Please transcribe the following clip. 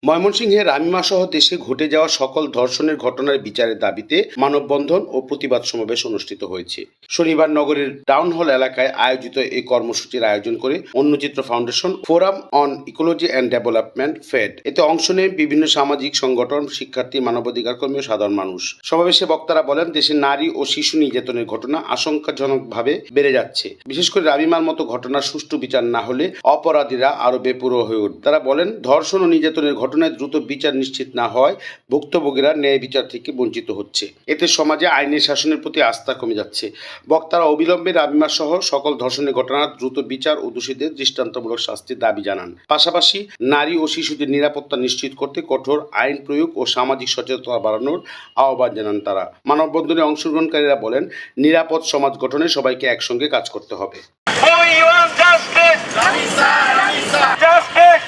ময়মনসিংহে রামিমা সহ দেশে ঘটে যাওয়া সকল ধর্ষণের ঘটনার বিচারের দাবিতে মানববন্ধন ও প্রতিবাদ সমাবেশ অনুষ্ঠিত হয়েছে। শনিবার নগরীর টাউন হল এলাকায় আয়োজিত এই কর্মসূচির আয়োজন করে Anyachitra foundation, forum on ecology and development FED. এতে অংশ নেয় বিভিন্ন সামাজিক সংগঠন, শিক্ষার্থী, মানবাধিকার কর্মী ও সাধারণ মানুষ। সমাবেশে বক্তারা বলেন, দেশে নারী ও শিশু নির্যাতনের ঘটনা আশঙ্কাজনকভাবে বেড়ে যাচ্ছে। বিশেষ করে রামিমার মতো ঘটনার সুষ্ঠু বিচার না হলে অপরাধীরা আরো বেপরোয়া হয়ে উঠবে। তারা বলেন, ধর্ষণ ও নির্যাতনের ঘটনায় দ্রুত বিচার নিশ্চিত না হয় ভুক্তভোগীরা ন্যায় বিচার থেকে বঞ্চিত হচ্ছে। এতে সমাজে আইনের শাসনের প্রতি আস্থা কমে যাচ্ছে। বক্তারা অবিলম্বে রামিমা সহ সকল ধর্ষণের ঘটনার দ্রুত বিচার ও দোষীদের দৃষ্টান্তমূলক শাস্তির দাবি জানান। পাশাপাশি নারী ও শিশুদের নিরাপত্তা নিশ্চিত করতে কঠোর আইন প্রয়োগ ও সামাজিক সচেতনতা বাড়ানোর আহ্বান জানান তারা। মানববন্ধনে অংশগ্রহণকারীরা বলেন, নিরাপদ সমাজ গঠনে সবাইকে একসঙ্গে কাজ করতে হবে। We want justice! Justice!